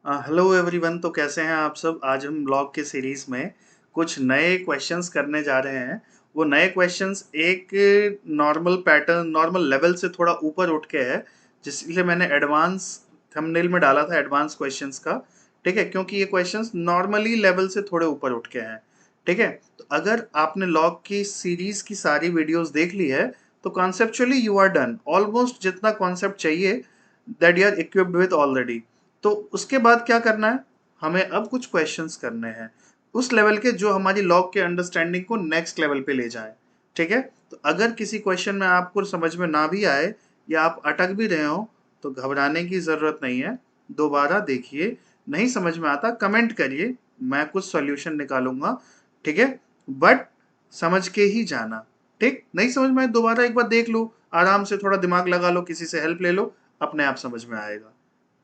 Hello everyone. तो कैसे हैं आप सब। आज हम ब्लॉग के सीरीज में कुछ नए क्वेश्चंस करने जा रहे हैं। वो नए क्वेश्चंस एक नॉर्मल पैटर्न नॉर्मल लेवल से थोड़ा ऊपर उठ के है, जिसलिए मैंने एडवांस थंबनेल में डाला था एडवांस क्वेश्चंस का। ठीक है, क्योंकि ये क्वेश्चंस नॉर्मली लेवल से थोड़े ऊपर उठ के हैं। ठीक है, तो अगर आपने लॉग की सीरीज की सारी वीडियोस देख ली है तो conceptually you are done almost. जितना कॉन्सेप्ट चाहिए that you are equipped with already. तो उसके बाद क्या करना है, हमें अब कुछ क्वेश्चंस करने हैं उस लेवल के जो हमारी लॉग के अंडरस्टैंडिंग को नेक्स्ट लेवल पे ले जाए। ठीक है, तो अगर किसी क्वेश्चन में आपको समझ में ना भी आए या आप अटक भी रहे हो तो घबराने की ज़रूरत नहीं है। दोबारा देखिए, नहीं समझ में आता कमेंट करिए, मैं कुछ सॉल्यूशन निकालूंगा। ठीक है, बट समझ के ही जाना। ठीक, नहीं समझ में आए दोबारा एक बार देख लो, आराम से थोड़ा दिमाग लगा लो, किसी से हेल्प ले लो, अपने आप समझ में आएगा।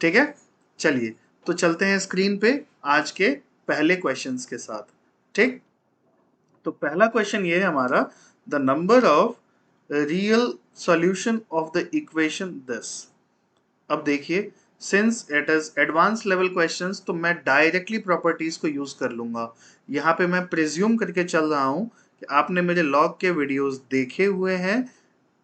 ठीक है, चलिए तो चलते हैं स्क्रीन पे आज के पहले क्वेश्चंस के साथ। ठीक, तो पहला क्वेश्चन ये है हमारा, the number of real solution of the equation this. अब देखिए, since it is advance level questions तो मैं डायरेक्टली प्रॉपर्टीज को यूज कर लूंगा। यहाँ पे मैं प्रिज्यूम करके चल रहा हूँ कि आपने मेरे लॉग के वीडियोस देखे हुए हैं,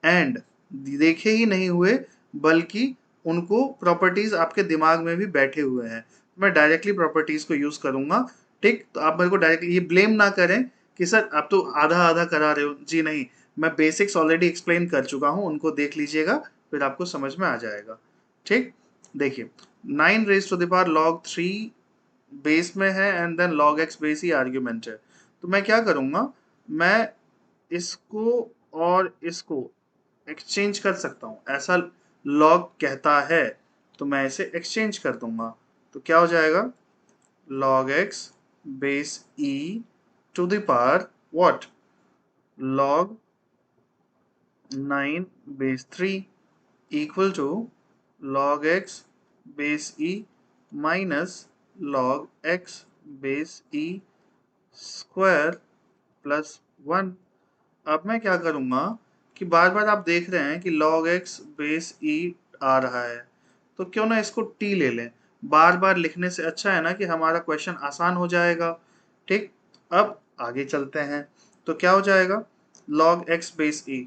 एंड देखे ही नहीं हुए बल्कि उनको प्रॉपर्टीज आपके दिमाग में भी बैठे हुए हैं। मैं डायरेक्टली प्रॉपर्टीज को यूज करूंगा। ठीक, तो आप मेरे को डायरेक्टली ये ब्लेम ना करें कि सर आप तो आधा आधा करा रहे हो। जी नहीं, मैं बेसिक्स ऑलरेडी एक्सप्लेन कर चुका हूँ, उनको देख लीजिएगा, फिर आपको समझ में आ जाएगा। ठीक, देखिए, 9 raise to the power log 3 base में है and then log X base ही आर्ग्यूमेंट है। तो मैं क्या करूंगा, मैं इसको और इसको एक्सचेंज कर सकता हूँ, ऐसा लॉग कहता है। तो मैं इसे एक्सचेंज कर दूंगा, तो क्या हो जाएगा, log x base e to the power what, log 9 base 3 equal to log x base e minus log x base e square plus 1। अब मैं क्या करूंगा कि बार बार आप देख रहे हैं कि log x बेस e आ रहा है, तो क्यों ना इसको t ले लें। बार बार लिखने से अच्छा है ना कि हमारा क्वेश्चन आसान हो जाएगा। ठीक, अब आगे चलते हैं, तो क्या हो जाएगा, log x बेस e।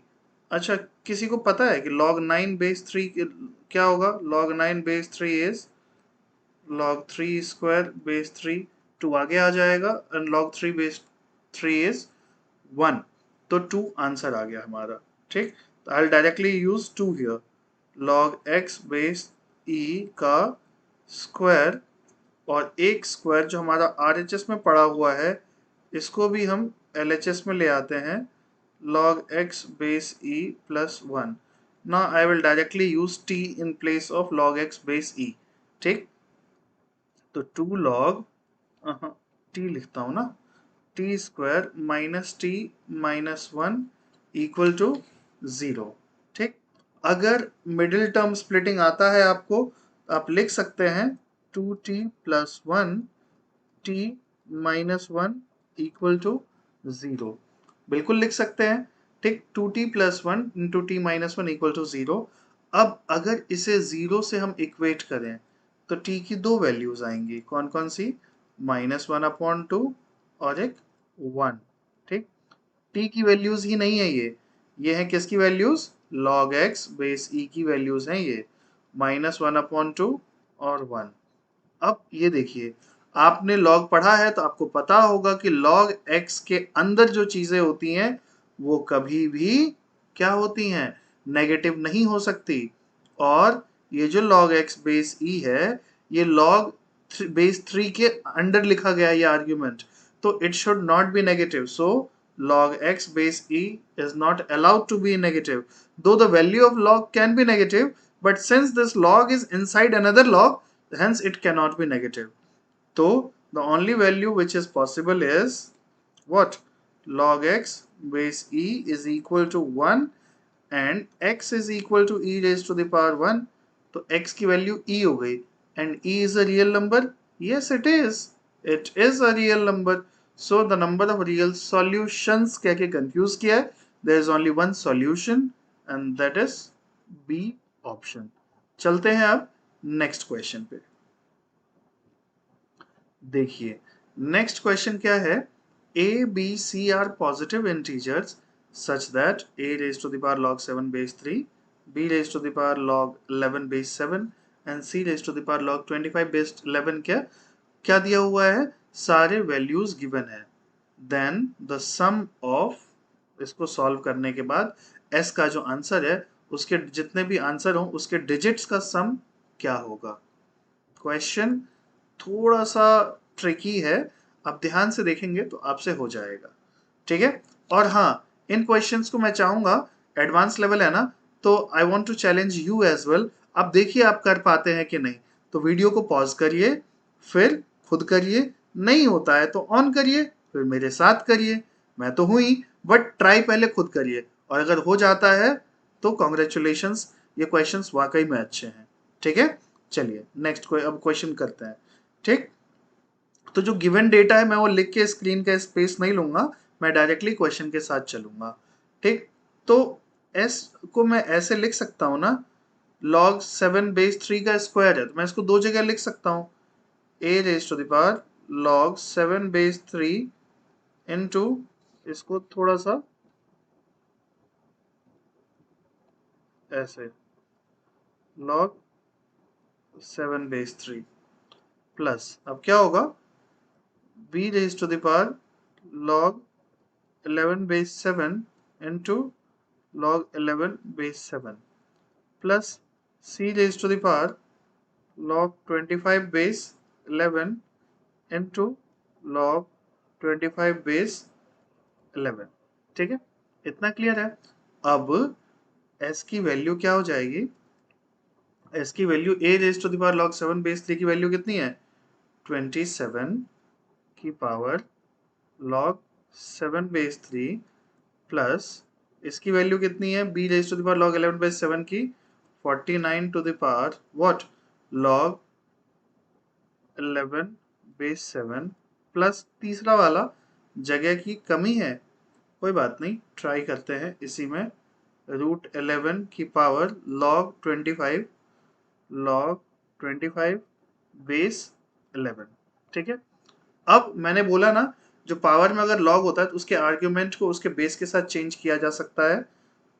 अच्छा, किसी को पता है कि log 9 बेस 3 क्या होगा। log 9 base 3 is log 3 square base 3, 2 आगे आ जाएगा, एंड log 3 बेस 3 इज 1। तो 2 आंसर आ गया हमारा। ठीक, तो I directly use 2 here. log x base e का स्क्वायर, और एक स्क्वायर जो हमारा RHS में पड़ा हुआ है इसको भी हम LHS में ले आते हैं, log x base e plus 1। now I will directly use t in place of log x base e। ठीक, तो 2 log t लिखता हूं ना, T square minus T minus 1 equal to 0। ठीक, अगर मिडिल टर्म स्प्लिटिंग आता है आपको, तो आप लिख सकते हैं 2t plus 1 T minus 1 equal to 0। बिल्कुल लिख सकते हैं। ठीक, 2t plus 1 into T minus 1 equal to 0। अब अगर इसे 0 से हम इक्वेट करें तो t की दो वैल्यूज आएंगी, कौन कौन सी, -1/2 और एक 1। ठीक, t की वैल्यूज ही नहीं है ये है किसकी values, log x base e की वैल्यूज हैं ये, -1/2 और 1। अब ये देखिए, आपने लॉग पढ़ा है तो आपको पता होगा कि log x के अंदर जो चीजें होती हैं वो कभी भी क्या होती हैं, नेगेटिव नहीं हो सकती। और ये जो log x बेस e है, ये log बेस 3 के अंडर लिखा गया है ये आर्ग्यूमेंट, तो it should not be negative. So log x base e is not allowed to be negative, though the value of log can be negative, but since this log is inside another log, hence it cannot be negative. So the only value which is possible is what, log x base e is equal to 1 and x is equal to e raised to the power 1। तो x की value e हो गई, and e is a real number, yes it is a real number। so the number of real solutions कह के confuse किया है, there is only one solution and that is B option। चलते हैं अब next question पे। देखिए next question क्या है, A B C are positive integers such that a raised to the power log 7 base 3, b raised to the power log 11 base 7 and c raised to the power log 25 base 11 क्या क्या दिया हुआ है, सारे values given है। Then the sum of, इसको solve करने के बाद s का जो आंसर है उसके जितने भी आंसर हो उसके डिजिट्स का सम क्या होगा। क्वेश्चन थोड़ा सा ट्रिकी है, आप ध्यान से देखेंगे तो आपसे हो जाएगा, ठीक है। और हाँ, इन क्वेश्चंस को मैं चाहूंगा, एडवांस लेवल है ना, तो I want to challenge you as well. आप देखिए आप कर पाते हैं कि नहीं, तो वीडियो को पॉज करिए, फिर खुद करिए, नहीं होता है तो ऑन करिए, फिर मेरे साथ करिए। मैं तो हुई, बट ट्राई पहले खुद करिए, और अगर हो जाता है तो कॉन्ग्रेचुलेशंस, ये क्वेश्चंस वाकई में अच्छे हैं, ठीक है। चलिए नेक्स्ट अब क्वेश्चन करते हैं, ठीक। तो जो गिवन डेटा है मैं वो लिख के स्क्रीन का स्पेस नहीं लूंगा, मैं डायरेक्टली क्वेश्चन के साथ चलूंगा, ठीक। तो s को मैं ऐसे लिख सकता हूं ना, log 7 बेस 3 का स्क्वायर है तो मैं इसको दो जगह लिख सकता हूं, a raise to the power log 7 base 3 into, इसको थोड़ा सा ऐसे log 7 बेस 3 प्लस, अब क्या होगा, b raise to the power log 11 base 7 into log 11 base 7 plus c raised to the power log 25 base 11 into log 25 base 11, ठीक है। इतना क्लियर है। अब s की वैल्यू क्या हो जाएगी, s की value a raised to the power log 7 base 3 की वैल्यू कितनी है, 27 की पावर log 7 base 3 प्लस इसकी वैल्यू कितनी है, b raise to the power log 11 by 7 की 49 to the power what log 11 base 7 plus तीसरा वाला जगह की कमी है, कोई बात नहीं, ट्राई करते हैं इसी में, रूट 11 की पावर log 25 बेस 11, ठीक है। अब मैंने बोला ना, जो पावर में अगर लॉग होता है तो उसके आर्ग्यूमेंट को उसके बेस के साथ चेंज किया जा सकता है।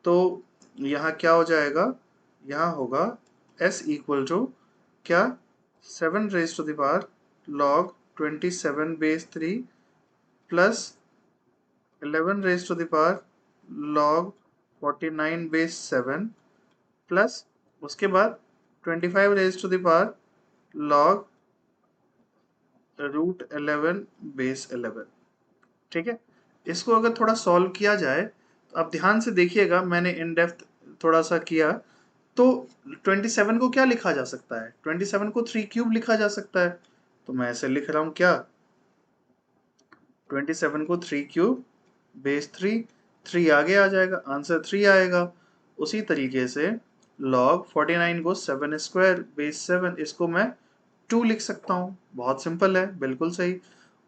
तो यहाँ क्या हो जाएगा, यहाँ होगा s इक्वल टू क्या, 7 raise to the power log 27 base 3 plus 11 raise to the power log 49 base 7 plus उसके बाद 25 raise to the power log root 11 base 11, ठीक है। इसको अगर थोड़ा सॉल्व किया जाए तो आप ध्यान से देखिएगा, मैंने इन डेप्थ थोड़ा सा किया, तो 27 को क्या लिखा जा सकता है, 27 को 3 क्यूब लिखा जा सकता है, तो मैं ऐसे लिख रहा हूं क्या, 27 को 3 क्यूब बेस 3, 3 आगे आ जाएगा, आंसर 3 आएगा। उसी तरीके से log 49 को 7 स्क्वायर बेस 7, इसको मैं 2 लिख सकता हूँ, बहुत सिंपल है, बिल्कुल सही।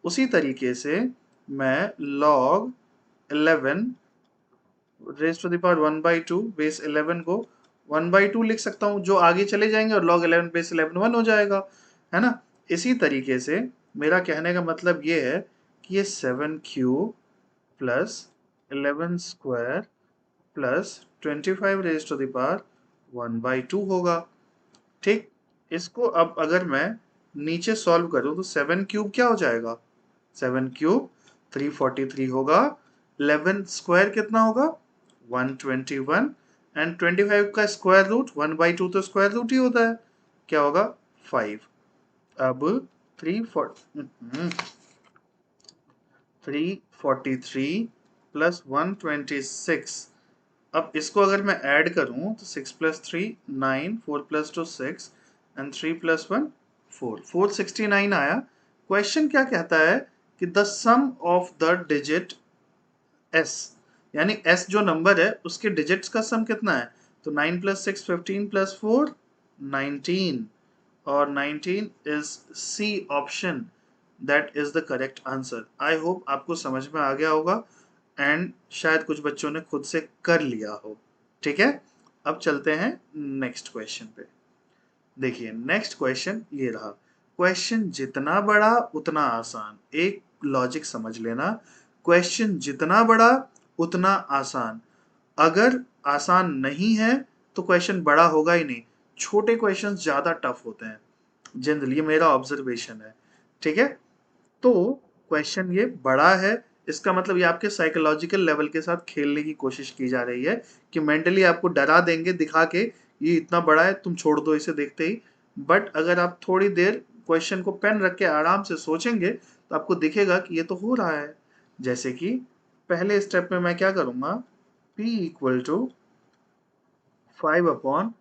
उसी तरीके से मैं log 11 raise to the power 1 by 2 base 11 को 1 बाई 2 लिख सकता हूँ, जो आगे चले जाएंगे और log 11 बेस 11 1 हो जाएगा, है ना। इसी तरीके से मेरा कहने का मतलब ये है कि ये 7 cube plus 11 square plus 25 raise to the power 1 by 2 होगा, ठीक। इसको अब अगर मैं नीचे सॉल्व करूं तो 7 क्यूब क्या हो जाएगा, 7 क्यूब 343 होगा, 11 स्क्वायर कितना होगा 121 एंड 25 का स्क्वायर रूट 1 बाई 2 तो स्क्वायर रूट ही होता है, क्या होगा 5। अब 343 प्लस 126, अब इसको अगर मैं ऐड करूं तो 6 प्लस 3 9, 4 प्लस 2 6 एंड 3 प्लस 1 4, 469 आया। क्वेश्चन क्या कहता है कि the sum of the digit s, यानी s जो नंबर है उसके डिजिट्स का सम कितना है, तो 9 प्लस 6 15 प्लस 4 19, और 19 is C option, that is the correct answer. I hope आपको समझ में आ गया होगा एंड शायद कुछ बच्चों ने खुद से कर लिया हो, ठीक है। अब चलते हैं नेक्स्ट क्वेश्चन पे। देखिए नेक्स्ट क्वेश्चन ये रहा, क्वेश्चन जितना बड़ा उतना आसान। एक लॉजिक समझ लेना, क्वेश्चन जितना बड़ा उतना आसान। अगर आसान नहीं है तो क्वेश्चन बड़ा होगा ही नहीं। छोटे क्वेश्चन ज्यादा टफ होते हैं जनरली, ये मेरा ऑब्जर्वेशन है। ठीक है, तो क्वेश्चन ये बड़ा है, इसका मतलब ये आपके साइकोलॉजिकल लेवल के साथ खेलने की कोशिश की जा रही है कि मेंटली आपको डरा देंगे दिखा के ये इतना बड़ा है, तुम छोड़ दो इसे देखते ही। बट अगर आप थोड़ी देर क्वेश्चन को पेन रख के आराम से सोचेंगे तो आपको दिखेगा कि ये तो हो रहा है। जैसे कि पहले स्टेप में मैं क्या करूंगा, p इक्वल टू 5 अपॉन,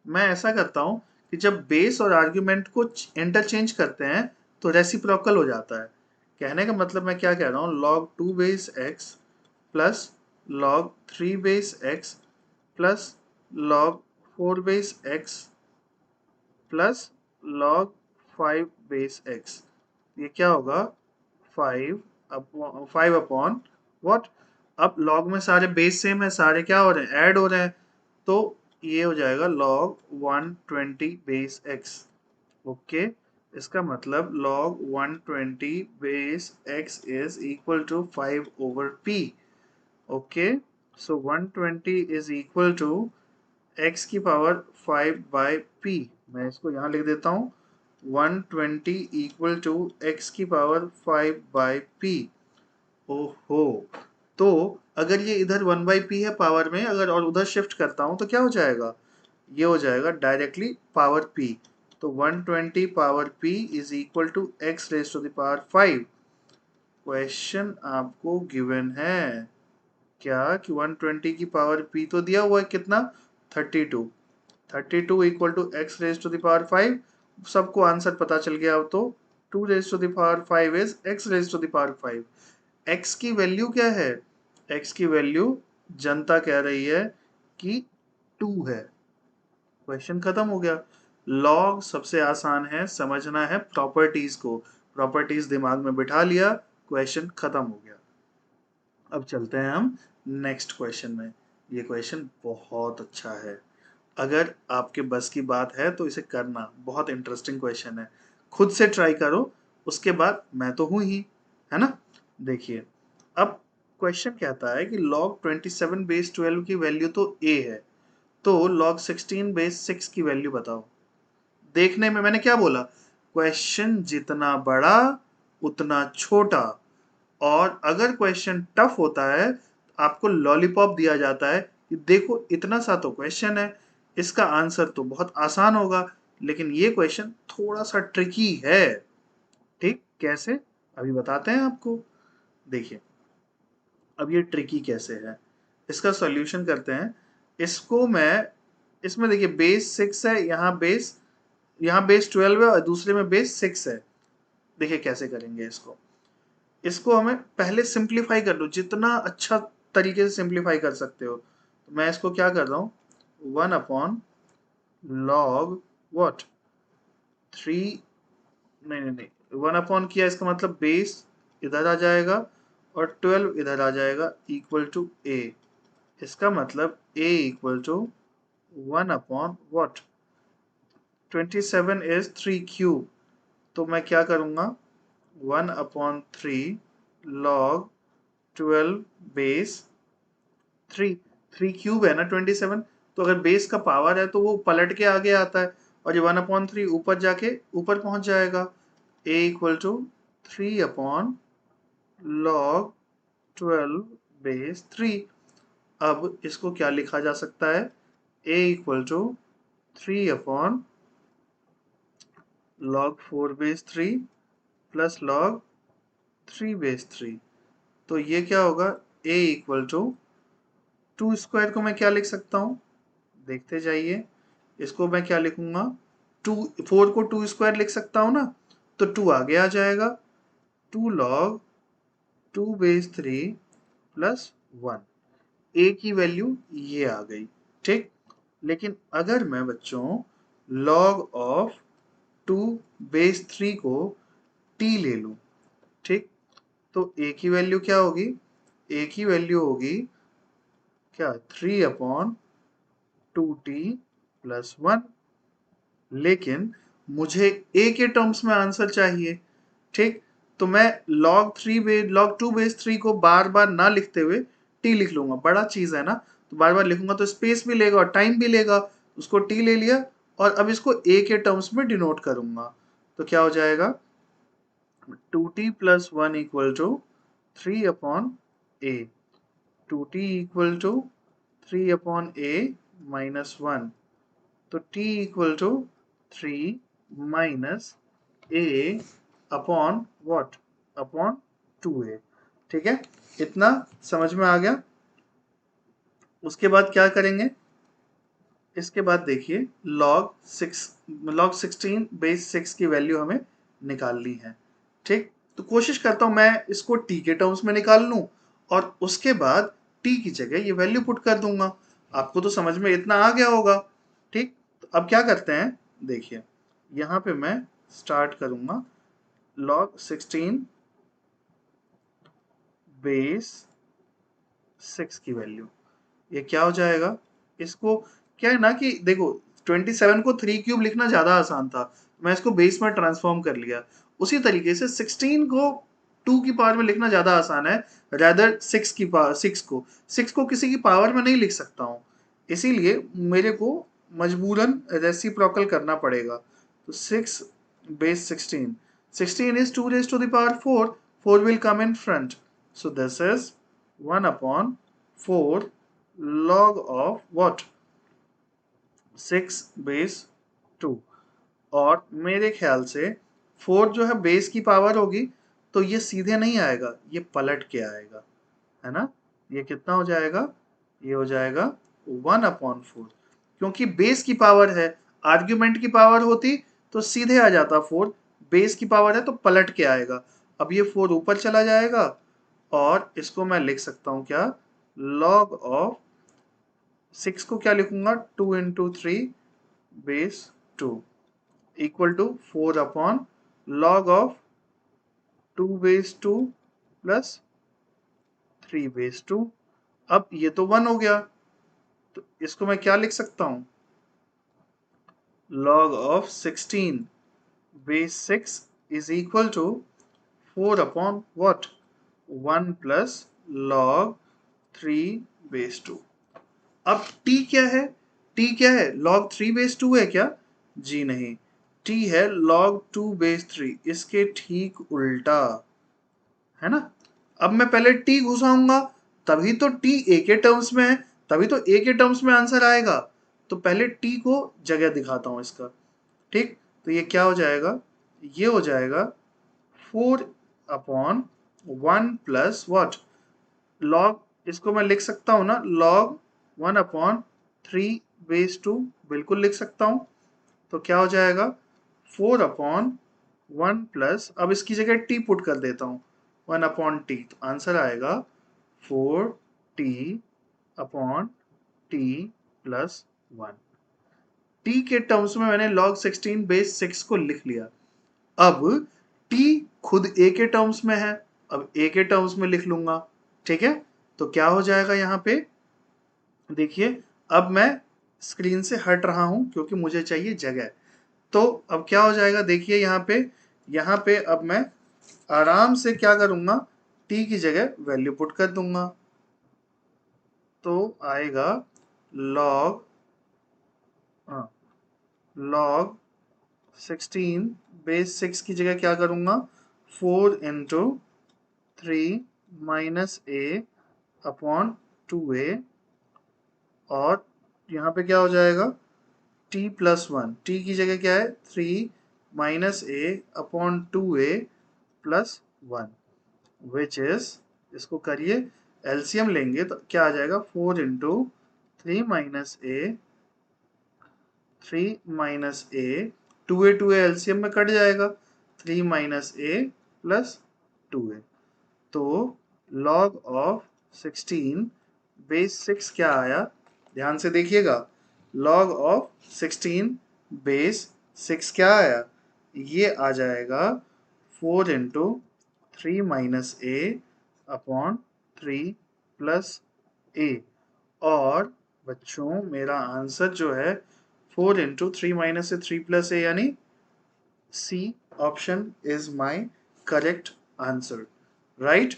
मैं ऐसा करता हूं कि जब बेस और आर्ग्यूमेंट को इंटरचेंज करते हैं तो रेसिप्रोकल हो जाता है। कहने का मतलब मैं क्या कह रहा हूं, log 2 base x plus log 3 base x plus log 4 base x plus log 5 base x, ये क्या होगा 5 अपॉन व्हाट। अब log में सारे बेस सेम है, सारे क्या हो रहे हैं, ऐड हो रहे हैं, तो ये हो जाएगा log 120 बेस x। ओके, इसका मतलब log 120 base x is equal to 5 over p। Okay, so 120 is equal to x की पावर 5 by p। मैं इसको यहाँ लिख देता हूँ, 120 इक्वल टू x की पावर 5 by p। ओहो, तो अगर ये इधर 1 by p है पावर में, अगर और उधर शिफ्ट करता हूँ तो क्या हो जाएगा, ये हो जाएगा डायरेक्टली पावर p। तो 120 power p is equal to x raise to the power 5। Question आपको गिवन है क्या कि 120 की पावर p तो दिया हुआ है कितना, 32। 32 equal to x raise to the power 5, सबको आंसर पता चल गया। अब तो 2 raise to the power 5 is x raise to the power 5। x की वैल्यू क्या है, x की वैल्यू जनता कह रही है कि 2 है। क्वेश्चन खत्म हो गया। लॉग सबसे आसान है, समझना है प्रॉपर्टीज को, प्रॉपर्टीज दिमाग में बिठा लिया, क्वेश्चन खत्म हो गया। अब चलते हैं हम नेक्स्ट क्वेश्चन में। ये क्वेश्चन बहुत अच्छा है, अगर आपके बस की बात है तो इसे करना, बहुत इंटरेस्टिंग क्वेश्चन है। खुद से ट्राई करो, उसके बाद मैं तो हूं ही, है ना। देखिए, अब क्वेश्चन कहता है कि log 27 बेस 12 की वैल्यू तो a है, तो log 16 बेस 6 की वैल्यू बताओ। देखने में मैंने क्या बोला, क्वेश्चन जितना बड़ा उतना छोटा, और अगर क्वेश्चन टफ होता है आपको लॉलीपॉप दिया जाता है कि देखो इतना सा तो क्वेश्चन है, इसका आंसर तो बहुत आसान होगा, लेकिन ये क्वेश्चन थोड़ा सा ट्रिकी है। ठीक, कैसे, अभी बताते हैं आपको। देखिए, अब ये ट्रिकी कैसे है, इसका सॉल्यूशन करते हैं। इसको मैं, इसमें देखिए बेस 6 है, यहाँ बेस 12 है और दूसरे में बेस 6 है। देखिए कैसे करेंगे इसको, इसको हमें पहले सिंप्लीफाई कर लो, जितना अच्छा तरीके से सिंप्लीफाई कर सकते हो। तो मैं इसको क्या कर रहा हूँ, 1 अपॉन लॉग व्हाट 3, नहीं नहीं नहीं, 1 अपॉन किया इसका मतलब बेस इधर आ जाएगा और 12 इधर आ जाएगा इक्वल टू a। इसका मतलब a equal to 1 upon what 27 is 3 cube. तो मैं क्या करूंगा, 1 अपॉन 3 log 12 बेस 3, 3 क्यूब है ना 27, तो अगर बेस का पावर है तो वो पलट के आगे आता है, और ये 1 अपॉन 3 ऊपर जाके ऊपर पहुंच जाएगा। a equal to 3 upon log 12 base 3। अब इसको क्या लिखा जा सकता है, a equal to 3 upon log 4 base 3 plus log 3 base 3। तो ये क्या होगा, a इक्वल टू 2 स्क्वायर को मैं क्या लिख सकता हूँ, देखते जाइए। इसको मैं क्या लिखूंगा, 2, 4 को 2 स्क्वायर लिख सकता हूँ ना, तो 2 आगे आ जाएगा, 2 log 2 बेस 3 प्लस 1। a की वैल्यू ये आ गई। ठीक, लेकिन अगर मैं बच्चों log ऑफ 2 बेस 3 को t ले लूं, ठीक, तो a की वैल्यू क्या होगी, a की वैल्यू होगी क्या, 3 अपॉन 2t प्लस 1। लेकिन मुझे a के टर्म्स में आंसर चाहिए, ठीक। तो मैं log 2 बेस 3 को बार बार ना लिखते हुए t लिख लूंगा, बड़ा चीज है ना, तो बार बार लिखूंगा तो स्पेस भी लेगा और टाइम भी लेगा, उसको t ले लिया और अब इसको a के टर्म्स में डिनोट करूंगा। तो क्या हो जाएगा, 2t plus 1 equal to 3 upon a, 2t equal to 3 upon a minus 1, तो t equal to 3 minus a upon what, upon 2a, ठीक है, इतना समझ में आ गया। उसके बाद क्या करेंगे, इसके बाद देखिए log 16 बेस 6 की वैल्यू हमें निकालनी है, ठीक। तो कोशिश करता हूं मैं इसको t के टर्म्स में निकाल लूं और उसके बाद t की जगह ये वैल्यू पुट कर दूंगा। आपको तो समझ में इतना आ गया होगा, ठीक। तो अब क्या करते हैं, देखिए यहां पे मैं स्टार्ट करूंगा log 16 बेस 6 की वैल्यू, ये क्या हो जाएगा, इसको क्या है ना कि देखो 27 को 3 क्यूब लिखना ज्यादा आसान था, मैं इसको बेस में ट्रांसफॉर्म कर लिया। उसी तरीके से 16 को 2 की पावर में लिखना ज्यादा आसान है, रैदर 6 की पावर, 6 को किसी की पावर में नहीं लिख सकता हूँ, इसीलिए मेरे को मजबूरन रेसिप्रोकल करना पड़ेगा। तो 6 base 16, 16 is 2 raised to the power 4, 4 will come in front, so this is 1 upon 4 log of what, 6 base 2। और मेरे ख्याल से 4 जो है बेस की पावर होगी, तो ये सीधे नहीं आएगा, ये पलट के आएगा, है ना। ये कितना हो जाएगा, ये हो जाएगा 1 अपॉन 4, क्योंकि बेस की पावर है, आर्ग्यूमेंट की पावर होती तो सीधे आ जाता 4, बेस की पावर है तो पलट के आएगा। अब ये 4 ऊपर चला जाएगा और इसको मैं लिख सकता हूं क्या, log ऑफ 6 को क्या लिखूंगा, 2 into 3 base 2 equal to 4 upon log of 2 base 2 plus 3 base 2। अब ये तो 1 हो गया, तो इसको मैं क्या लिख सकता हूं, log of 16 base 6 is equal to 4 upon what, 1 plus log 3 base 2। अब t क्या है, t क्या है, log 3 बेस 2 है क्या, जी नहीं, t है log 2 बेस 3, इसके ठीक उल्टा, है ना। अब मैं पहले t घुसाऊंगा, तभी तो t a के टर्म्स में है, तभी तो a के टर्म्स में आंसर आएगा। तो पहले t को जगह दिखाता हूं इसका, ठीक। तो ये क्या हो जाएगा, ये हो जाएगा 4 अपॉन 1 प्लस व्हाट, लॉग, इसको मैं लिख सकता हूं ना, log 1 अपॉन 3 बेस 2, बिल्कुल लिख सकता हूं। तो क्या हो जाएगा, 4 अपॉन 1 प्लस, अब इसकी जगह t पुट कर देता हूं, 1 अपॉन टी, तो आंसर आएगा 4t upon t plus 1। t के टर्म्स में मैंने log 16 बेस 6 को लिख लिया। अब t खुद a के टर्म्स में है, अब a के टर्म्स में लिख लूंगा, ठीक है। तो क्या हो जाएगा यहाँ पे, देखिए अब मैं स्क्रीन से हट रहा हूं क्योंकि मुझे चाहिए जगह। तो अब क्या हो जाएगा, देखिए यहाँ पे अब मैं आराम से क्या करूंगा, t की जगह वैल्यू पुट कर दूंगा, तो आएगा log, हाँ, log 16 बेस 6 की जगह क्या करूंगा, 4 इंटू 3 माइनस ए अपॉन 2a, और यहाँ पे क्या हो जाएगा, t प्लस 1, t की जगह क्या है, 3 minus A upon 2a plus 1, which is, इसको करिए एलसीएम लेंगे तो क्या आ जाएगा, 4 इंटू 3 माइनस ए, 3 माइनस ए, 2a एलसीएम में कट जाएगा, 3 माइनस ए प्लस 2a। तो log ऑफ 16 बेस 6 क्या आया, ध्यान से देखिएगा, log ऑफ 16 बेस 6 क्या आया, ये आ जाएगा 4 इंटू 3 माइनस ए अपॉन 3 प्लस ए। और बच्चों मेरा आंसर जो है 4 इंटू 3 माइनस ए 3 प्लस ए यानी C option is my correct answer. Right?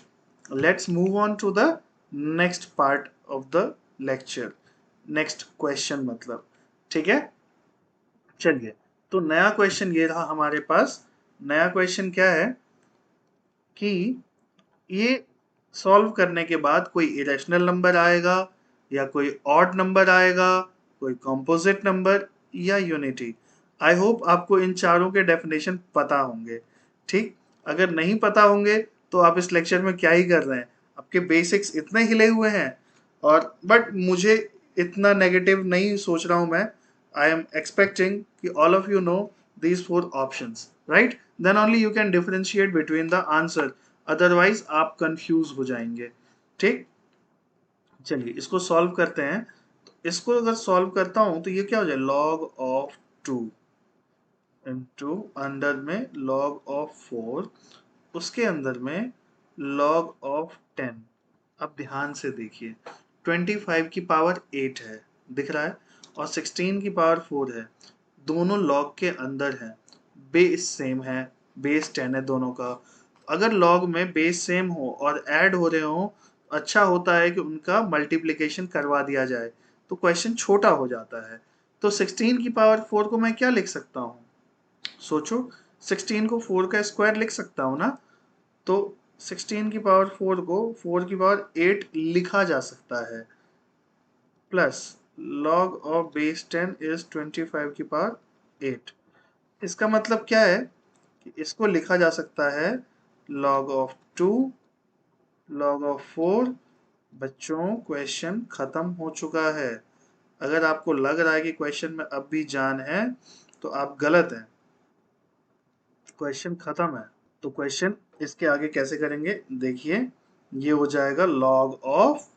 Let's move on to the next part of the lecture. Next question मतलब, ठीक है। चलिए, तो नया क्वेश्चन ये रहा हमारे पास। नया क्वेश्चन क्या है कि ये सॉल्व करने के बाद कोई इरेशनल नंबर आएगा या कोई ऑड नंबर आएगा, कोई कंपोजिट नंबर या यूनिटी। आई होप आपको इन चारों के डेफिनेशन पता होंगे। ठीक, अगर नहीं पता होंगे तो आप इस लेक्चर में क्या ही कर रहे हैं, आपके बेसिक्स इतने हिले हुए हैं। और बट मुझे इतना नेगेटिव नहीं सोच रहा हूं मैं। आई एम एक्सपेक्टिंग कि all of you know these four options, right? Then only you can differentiate between the answer, otherwise आप कंफ्यूज हो जाएंगे। ठीक, चलिए इसको सॉल्व करते हैं। तो इसको अगर सॉल्व करता हूं तो ये क्या हो जाए, log ऑफ 2 इंटू अंडर में log ऑफ 4, उसके अंदर में log ऑफ 10। अब ध्यान से देखिए, 25 की पावर 8 है, दिख रहा है, और 16 की पावर 4 है। दोनों log के अंदर है, बेस सेम है, बेस 10 है दोनों का। अगर log में बेस सेम हो और ऐड हो रहे हो, अच्छा होता है कि उनका मल्टीप्लिकेशन करवा दिया जाए, तो क्वेश्चन छोटा हो जाता है। तो 16 की पावर 4 को मैं क्या लिख सकता हूँ, सोचो। 16 को 4 का स्क्वायर लिख सकता हूँ ना, तो 16 की पावर 4 को 4 की पावर 8 लिखा जा सकता है, plus log of base 10 is 25 की पावर 8। इसका मतलब क्या है कि इसको लिखा जा सकता है log ऑफ 2 log ऑफ 4। बच्चों, क्वेश्चन खत्म हो चुका है। अगर आपको लग रहा है कि क्वेश्चन में अब भी जान है तो आप गलत हैं, क्वेश्चन खत्म है। तो क्वेश्चन इसके आगे कैसे करेंगे, देखिए, ये हो जाएगा log of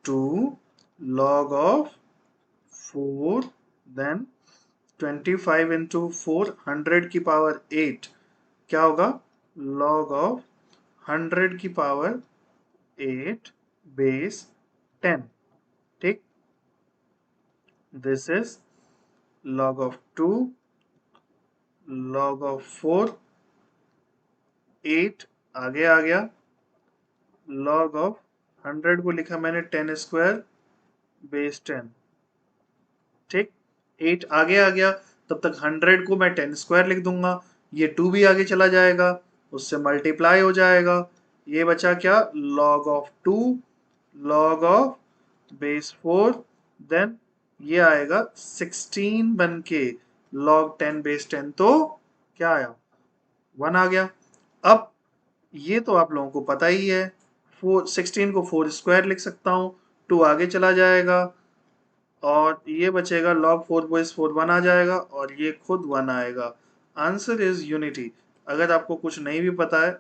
2 log of 4, then 25 into 4 100 की पावर 8, क्या होगा, log ऑफ 100 की पावर 8 बेस 10। ठीक, this is log of 2 log of 4, 8 आगे आ गया, log ऑफ 100 को लिखा मैंने 10 स्क्वायर बेस 10। ठीक, 8 आगे आ गया, तब तक 100 को मैं 10 स्क्वायर लिख दूंगा, ये 2 भी आगे चला जाएगा, उससे मल्टीप्लाई हो जाएगा। ये बचा क्या, log of 2 log of base 4, then ये आएगा 16 बन के log 10 बेस 10, तो क्या आया, 1 आ गया। अब ये तो आप लोगों को पता ही है, 16 को 4 स्क्वायर लिख सकता हूँ, 2 आगे चला जाएगा, और ये बचेगा log 4 बेस 4, 1 आ जाएगा, और ये खुद 1 आएगा। Answer is unity. अगर आपको कुछ नहीं भी पता है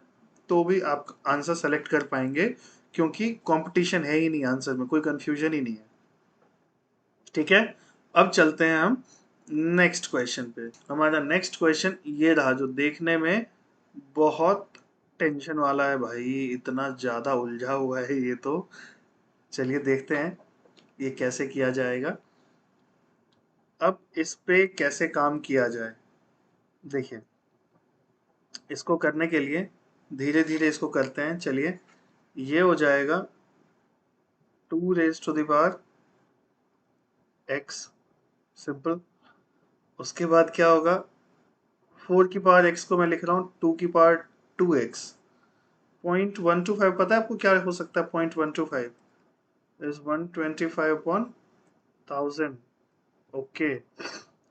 तो भी आप आंसर सेलेक्ट कर पाएंगे, क्योंकि कंपटीशन है ही नहीं आंसर में, कोई कंफ्यूजन ही नहीं है। ठीक है, अब चलते हैं हम नेक्स्ट क्वेश्चन पे। हमारा नेक्स्ट क्वेश्चन ये रहा, जो देखने में बहुत टेंशन वाला है भाई, इतना ज्यादा उलझा हुआ है ये तो। चलिए देखते हैं ये कैसे किया जाएगा, अब इस पे कैसे काम किया जाए। देखिए, इसको करने के लिए धीरे धीरे इसको करते हैं। चलिए, ये हो जाएगा 2 raise to the power x, simple. उसके बाद क्या होगा, 4 की पावर x को मैं लिख रहा हूँ 2 की पावर 2x। 0.125 पता है आपको क्या हो सकता है, 0.125 इज 125 अपॉन 1000। ओके,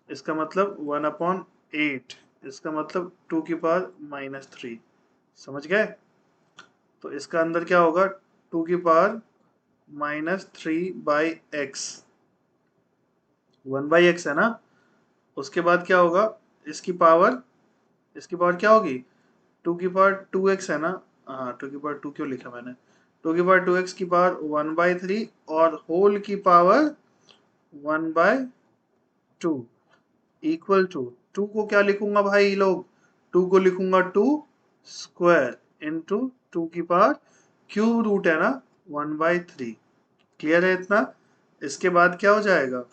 इसका मतलब 1/8, इसका मतलब 2 की पावर -3। समझ गए, तो इसका अंदर क्या होगा, 2 की पावर -3/x, 1/x है ना। उसके बाद क्या होगा, इसकी पावर क्या होगी, 2 की पावर 2x है ना। हाँ, 2 की पावर 2 क्यों लिखा मैंने, 2 की पावर 2x की पावर 1/3, और होल की पावर 1/2 इक्वल टू 2 को क्या लिखूंगा भाई लोग, 2 को लिखूंगा 2 स्क्वायर इंटू 2 की पावर क्यूब रूट है ना 1/3। क्लियर है इतना। इसके बाद क्या हो जाएगा,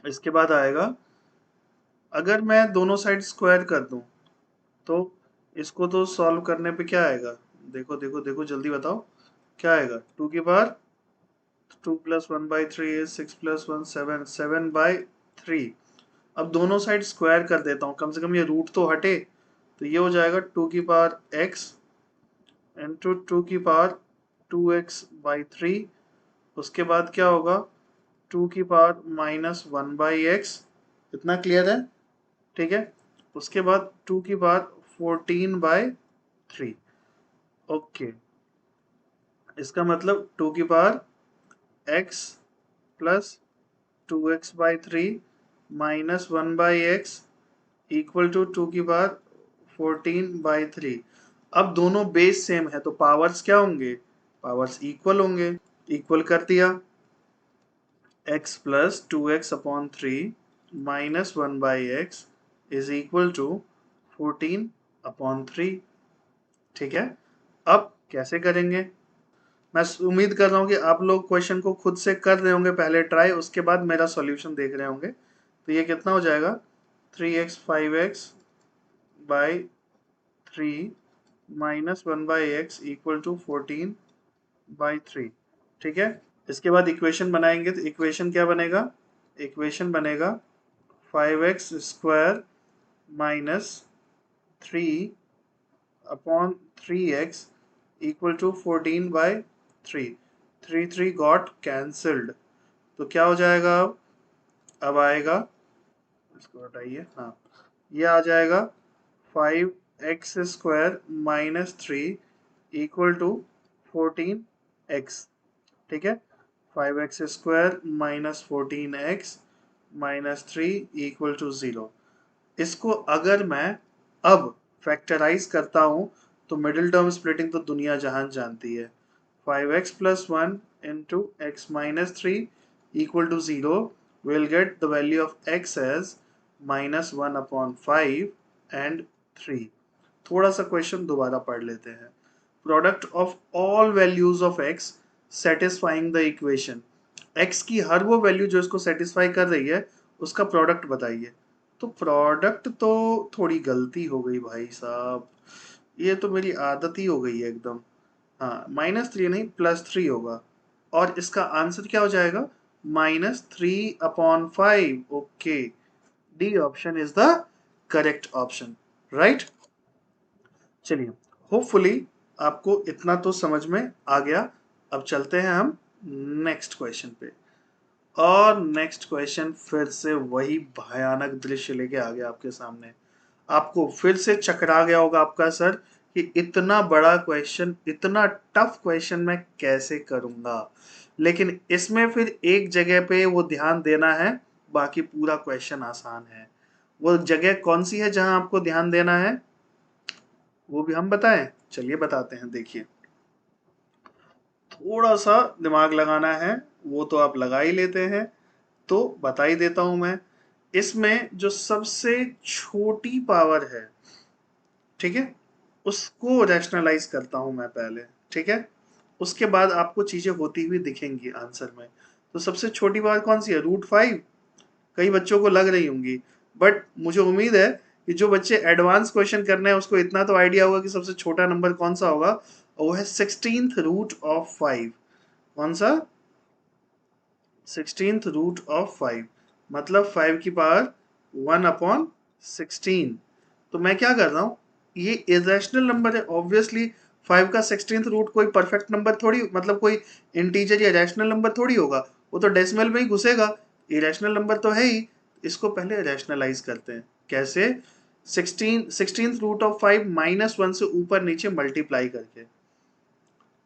इसके बाद आएगा अगर मैं दोनों साइड स्क्वायर कर दूं तो इसको तो सॉल्व करने पे क्या आएगा, देखो देखो देखो जल्दी बताओ क्या आएगा। 2 की पावर 2 + 1/3 इज 6 + 1 7 अब दोनों साइड स्क्वायर कर देता हूँ, कम से कम ये रूट तो हटे। तो ये हो जाएगा 2 की पावर x इंटू 2 की पावर 2x/3। उसके बाद क्या होगा 2 की पावर -1/x। इतना क्लियर है? ठीक है। उसके बाद 2 की पावर 14/3। ओके, इसका मतलब 2 की power x plus 2x/3 -1/x equal to 2 की पावर 14/3। अब दोनों बेस सेम है तो पावर्स क्या होंगे, पावर्स इक्वल होंगे। इक्वल कर दिया, x plus 2x/3 -1/x is equal to 14/3। ठीक है। अब कैसे करेंगे, मैं उम्मीद कर रहा हूँ कि आप लोग क्वेश्चन को खुद से कर रहे होंगे पहले ट्राई, उसके बाद मेरा सॉल्यूशन देख रहे होंगे। तो ये कितना हो जाएगा 3x 5x/3 -1/x equal to 14/3। ठीक है। इसके बाद इक्वेशन बनाएंगे तो इक्वेशन क्या बनेगा, इक्वेशन बनेगा 5x² -3/3x equal to 14/3। 3 got cancelled. तो क्या हो जाएगा, अब आएगा, इसको हटाइए, हाँ, ये आ जाएगा 5x² - 3 इक्वल टू 14x। ठीक है। 5x² - 14x -3 equal to 0। इसको अगर मैं अब फैक्टराइज करता हूं तो मिडिल टर्म स्प्लिटिंग तो दुनिया जहान जानती है। 5x+1 into x-3 equal to 0 we'll get the value of x as -1/5 and 3। थोड़ा सा क्वेश्चन दोबारा पढ़ लेते हैं। Product of all values of x satisfying the equation. x की हर वो वैल्यू जो इसको सेटिस्फाई कर रही है उसका प्रोडक्ट बताइए। तो प्रोडक्ट तो थोड़ी गलती हो गई भाई साहब, ये तो मेरी आदत ही हो गई है एकदम। हाँ, -3 नहीं +3 होगा और इसका आंसर क्या हो जाएगा -3/5। Okay, D option is the correct option, right. चलिए, होपफुली आपको इतना तो समझ में आ गया। अब चलते हैं हम नेक्स्ट क्वेश्चन पे। और नेक्स्ट क्वेश्चन फिर से वही भयानक दृश्य लेके आ गया आपके सामने। आपको फिर से चकरा गया होगा आपका सर कि इतना बड़ा क्वेश्चन, इतना टफ क्वेश्चन मैं कैसे करूंगा। लेकिन इसमें फिर एक जगह पे वो ध्यान देना है, बाकी पूरा क्वेश्चन आसान है। वो जगह कौन सी है जहां आपको ध्यान देना है, वो भी हम बताएं? चलिए बताते हैं। देखिए, थोड़ा सा दिमाग लगाना है, वो तो आप लगा ही लेते हैं, तो बता ही देता हूं मैं। इसमें जो सबसे छोटी पावर है, ठीक है, उसको रैशनलाइज करता हूं मैं पहले। ठीक है, उसके बाद आपको चीजें होती हुई दिखेंगी आंसर में। तो सबसे छोटी पावर कौन सी है, √5। कई बच्चों को लग रही होंगी, बट मुझे उम्मीद है कि जो बच्चे एडवांस क्वेश्चन करने हैं उसको इतना तो आइडिया होगा कि सबसे छोटा नंबर कौन सा होगा, और वो है 16th रूट ऑफ 5। कौन सा, 16th रूट ऑफ 5, मतलब 5 की पावर 1/16। तो मैं क्या कर रहा हूँ, ये इरेशनल नंबर है ऑब्वियसली। 5 का 16th रूट कोई परफेक्ट नंबर थोड़ी, मतलब कोई इंटीजर या रैशनल नंबर थोड़ी होगा, वो तो डेसिमल में ही घुसेगा। इरेशनल नंबर तो है ही। इसको पहले रैशनलाइज करते हैं। कैसे, 16th रूट ऑफ 5 -1 से ऊपर नीचे मल्टीप्लाई करके।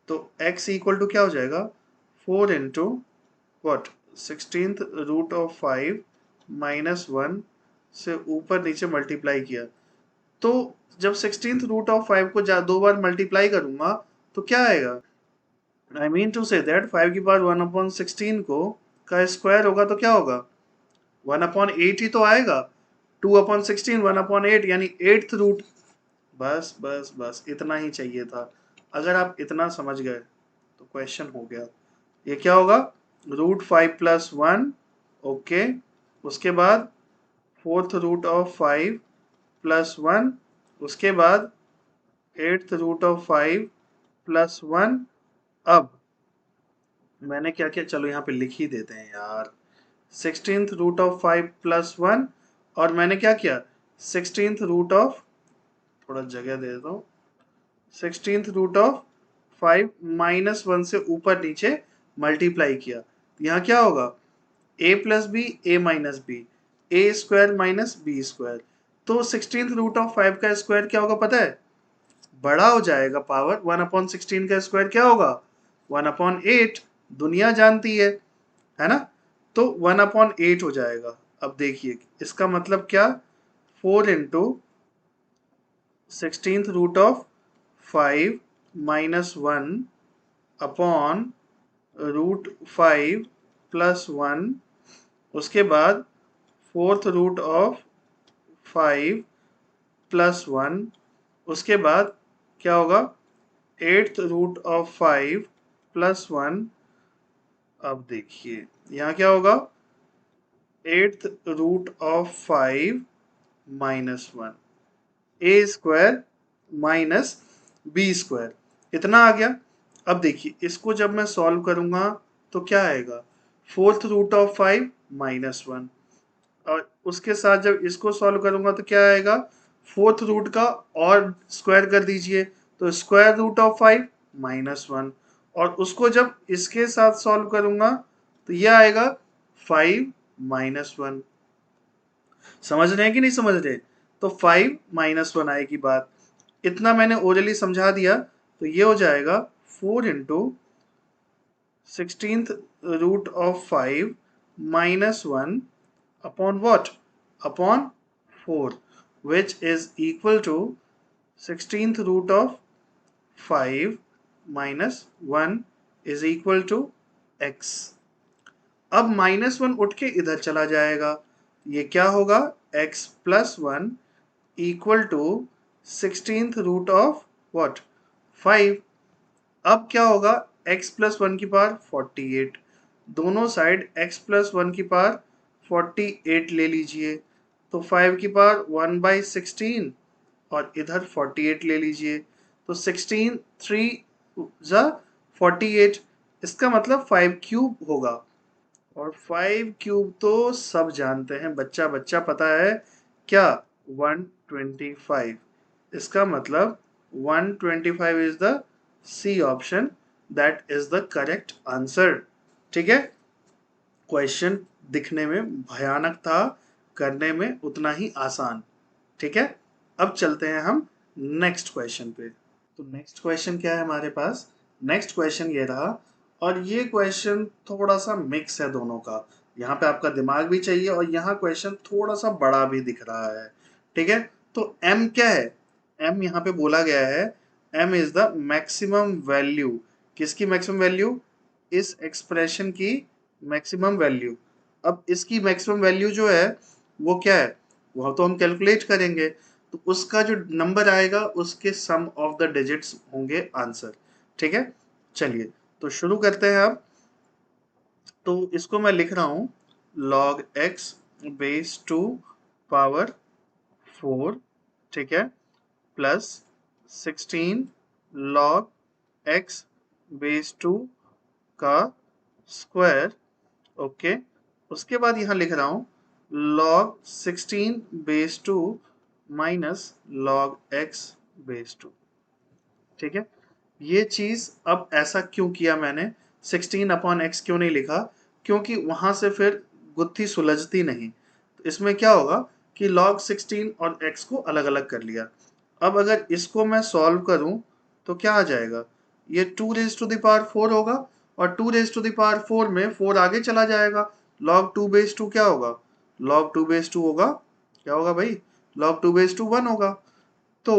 तो x इक्वल टू क्या हो जाएगा, 4 into what, 16th root of 5 -1 से ऊपर नीचे मल्टीप्लाई किया। तो जब 16th रूट ऑफ 5 को दो बार मल्टीप्लाई करूंगा तो क्या आएगा, I mean to say that 5 की पावर 1/16 को का स्क्वायर होगा तो क्या होगा, 1/8 ही तो आएगा। 2/16 1/8 यानी 8th रूट। बस बस बस इतना ही चाहिए था। अगर आप इतना समझ गए तो क्वेश्चन हो गया। ये क्या होगा, √5 + 1। ओके, उसके बाद फोर्थ रूट ऑफ 5 प्लस 1, उसके बाद एट्थ रूट ऑफ 5 प्लस 1। अब मैंने क्या किया, चलो यहाँ पे लिख ही देते हैं यार, 16th रूट ऑफ 5 प्लस 1, और मैंने क्या किया 16th रूट ऑफ, थोड़ा जगह दे देता हूँ, 16th रूट ऑफ 5 माइनस 1 से ऊपर नीचे मल्टीप्लाई किया। यहाँ क्या होगा, a plus B A minus B, A square minus B square. तो 16th रूट ऑफ 5 का स्क्वायर क्या होगा पता है, बड़ा हो जाएगा पावर, 1/16 का स्क्वायर क्या होगा 1/8, दुनिया जानती है ना। तो 1/8 हो जाएगा। अब देखिए इसका मतलब क्या, 4 into 16th root of 5 minus 1 upon root 5 plus 1, उसके बाद फोर्थ रूट ऑफ 5 प्लस 1, उसके बाद क्या होगा एट्थ रूट ऑफ 5 प्लस 1। अब देखिए यहाँ क्या होगा, eighth root of 5 minus 1, A square minus B square, इतना आ गया। अब देखिए इसको जब मैं सॉल्व करूंगा तो क्या आएगा, फोर्थ रूट ऑफ 5 माइनस 1, और उसके साथ जब इसको सॉल्व करूंगा तो क्या आएगा, फोर्थ रूट का और स्क्वायर कर दीजिए, तो स्क्वायर रूट ऑफ 5 माइनस 1, और उसको जब इसके साथ सॉल्व करूंगा तो यह आएगा 5 माइनस 1। समझ रहे हैं कि नहीं समझ रहे, तो 5 माइनस 1 आएगी बात। इतना मैंने ओरली समझा दिया, तो ये हो जाएगा 4 into 16th root of 5 minus 1 upon what, upon 4, which is equal to 16th root of 5 minus 1 is equal to x। अब -1 उठ के इधर चला जाएगा, ये क्या होगा x plus 1 equal to 16th root of what 5। अब क्या होगा, x प्लस 1 की पावर 48, दोनों साइड x प्लस 1 की पावर 48 ले लीजिए, तो 5 की पावर 1/16 और इधर 48 ले लीजिए, तो 16 3 जा 48, इसका मतलब 5 क्यूब होगा। और 5 क्यूब तो सब जानते हैं, बच्चा बच्चा पता है क्या, 125। इसका मतलब 125 is the C option, that is the correct answer. ठीक है, क्वेश्चन दिखने में भयानक था, करने में उतना ही आसान। ठीक है, अब चलते हैं हम नेक्स्ट क्वेश्चन पे। तो नेक्स्ट क्वेश्चन क्या है हमारे पास, नेक्स्ट क्वेश्चन ये रहा, और ये क्वेश्चन थोड़ा सा मिक्स है दोनों का, यहाँ पे आपका दिमाग भी चाहिए, और यहाँ क्वेश्चन थोड़ा सा बड़ा भी दिख रहा है। ठीक है, तो m क्या है, m यहाँ पे बोला गया है m is the maximum value, किसकी मैक्सिमम वैल्यू, इस एक्सप्रेशन की मैक्सिमम वैल्यू। अब इसकी मैक्सिमम वैल्यू जो है वो क्या है, वह तो हम कैलकुलेट करेंगे, तो उसका जो नंबर आएगा उसके सम ऑफ द डिजिट्स होंगे आंसर। ठीक है, चलिए तो शुरू करते हैं अब। तो इसको मैं लिख रहा हूं log x बेस 2 पावर 4, ठीक है, प्लस 16 log x बेस 2 का स्क्वायर। ओके, उसके बाद यहां लिख रहा हूं log 16 base 2 minus log x base 2। ठीक है, ये चीज अब ऐसा क्यों किया मैंने, 16/x क्यों नहीं लिखा, क्योंकि वहां से फिर गुत्थी सुलझती नहीं। तो इसमें क्या होगा कि log 16 और x को अलग अलग कर लिया। अब अगर इसको मैं सॉल्व करूं तो क्या आ जाएगा, ये 2 रेज टू द पावर 4 होगा, और 2 रेज टू द पावर 4 में 4 आगे चला जाएगा, log 2 बेस 2 क्या होगा, log 2 बेस 2 होगा, क्या होगा भाई, log 2 बेस 2 1 होगा। तो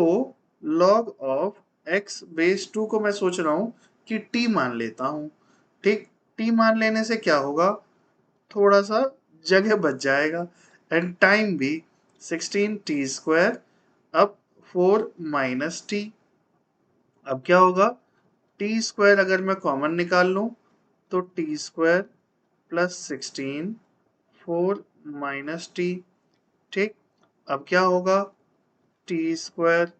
log ऑफ x बेस 2 को मैं सोच रहा हूं कि t मान लेता हूं। ठीक, t मान लेने से क्या होगा, थोड़ा सा जगह बच जाएगा, एंड टाइम भी 16t स्क्वायर। अब 4 माइनस टी, अब क्या होगा, टी स्क्वायर अगर मैं कॉमन निकाल लूं तो T square plus 16, 4 minus T, ठीक, अब क्या होगा, T square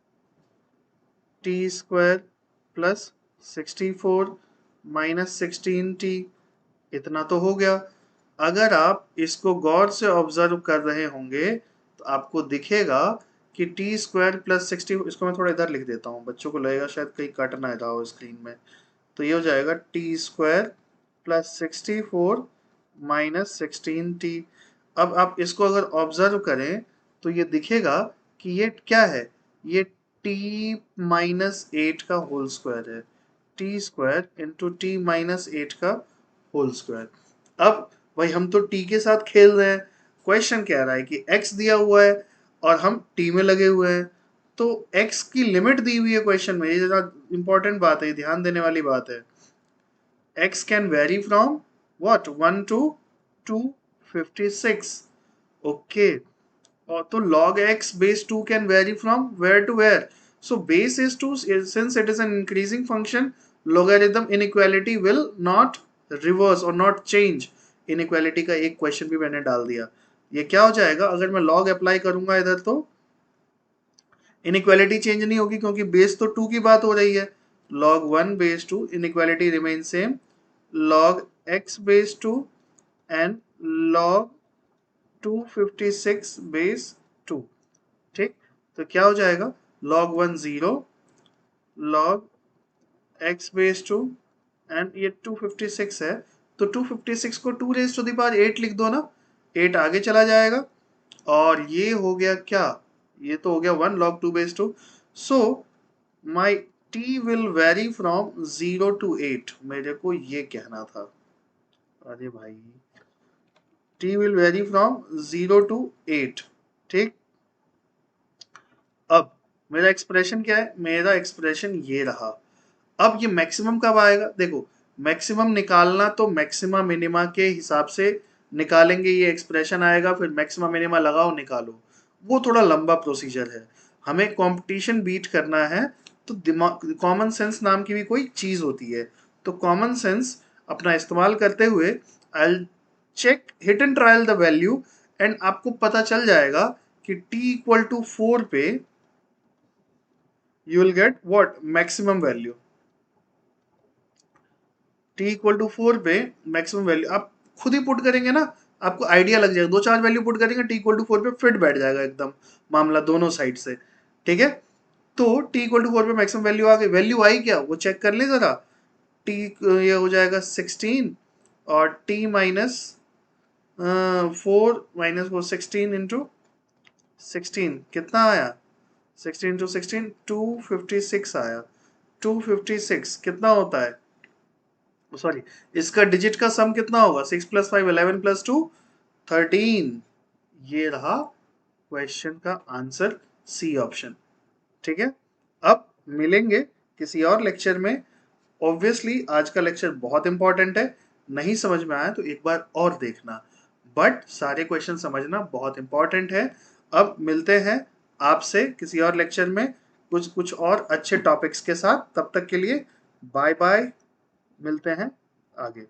plus 64 minus 16t, इतना तो हो गया। अगर आप इसको गौर से ऑब्जर्व कर रहे होंगे तो आपको दिखेगा कि टी स्क्वायर प्लस 60, इसको मैं थोड़ा इधर लिख देता हूँ, बच्चों को लगेगा शायद कहीं कट ना रहा हो स्क्रीन में। तो ये हो जाएगा T square plus 64 minus 16t। अब आप इसको अगर ऑब्जर्व करें तो ये दिखेगा कि ये क्या है, ये t माइनस 8 का होल स्क्वायर है, T square into T minus 8 का होल स्क्वायर। अब भाई हम तो t के साथ खेल रहे हैं, क्वेश्चन कह रहा है कि x दिया हुआ है और हम t में लगे हुए हैं, तो x की लिमिट दी हुई है क्वेश्चन में, ये जरा इंपॉर्टेंट बात है, ध्यान देने वाली बात है। x can vary from what 1 to 256, okay. और तो log x base 2 can vary from where to where, so base is 2, since it is an increasing function, logarithm inequality will not reverse or not change। inequality का एक question भी मैंने डाल दिया। ये क्या हो जाएगा, अगर मैं log अप्लाई करूंगा इधर तो इनइक्वालिटी चेंज नहीं होगी क्योंकि बेस तो 2 की बात हो रही है, log 1 base 2, inequality remains same, log x base 2 and log 256 base 2। ठीक, तो क्या हो जाएगा, log 1 0, log x base 2 and ये 256 है, तो 256 को 2 रेज टू द पावर 8 लिख दो ना, 8 आगे चला जाएगा और ये हो गया क्या, ये तो हो गया 1 log 2 base 2। So my t will very from 0 to 8, मेरे को ये कहना था, अरे भाई t will very from 0 to 8। ठीक, अब मेरा एक्सप्रेशन क्या है, मेरा एक्सप्रेशन ये रहा। अब ये मैक्सिमम कब आएगा, देखो मैक्सिमम निकालना तो मैक्सिमा मिनिमा के हिसाब से निकालेंगे, ये एक्सप्रेशन आएगा, फिर मैक्सिमा मिनिमा लगाओ निकालो, वो थोड़ा लंबा प्रोसीजर है। हमें कंपटीशन बीट करना है तो दिमाग, कॉमन सेंस नाम की भी कोई चीज होती है, तो कॉमन सेंस अपना इस्तेमाल करते हुए I check hit and trial the value, and आपको पता चल जाएगा कि t इक्वल टू 4 पे you will get what maximum value, t equal to 4 पे मैक्सिमम वैल्यू आप खुद ही पुट करेंगे ना, आपको आइडिया लग जाएगा, दो चार वैल्यू पुट करेंगे t इक्वल टू 4 पे फिट बैठ जाएगा एकदम मामला दोनों साइड से। ठीक है, तो t इक्वल टू 4 पे मैक्सिमम वैल्यू आ गई, वैल्यू आई क्या वो चेक कर ले जरा, t ये हो जाएगा 16 और t माइनस 4 माइनस वो 16 इंटू 16 कितना आया, 16 इंटू 16 256 आया, 256 कितना होता है, सॉरी इसका डिजिट का सम कितना होगा, 6 प्लस 5 11 प्लस 2 13, ये रहा क्वेश्चन का आंसर, सी ऑप्शन। ठीक है, अब मिलेंगे किसी और लेक्चर में। ऑब्वियसली आज का लेक्चर बहुत इंपॉर्टेंट है, नहीं समझ में आया तो एक बार और देखना, बट सारे क्वेश्चन समझना बहुत इंपॉर्टेंट है। अब मिलते हैं आपसे किसी और लेक्चर में कुछ कुछ और अच्छे टॉपिक्स के साथ, तब तक के लिए बाय बाय, मिलते हैं आगे।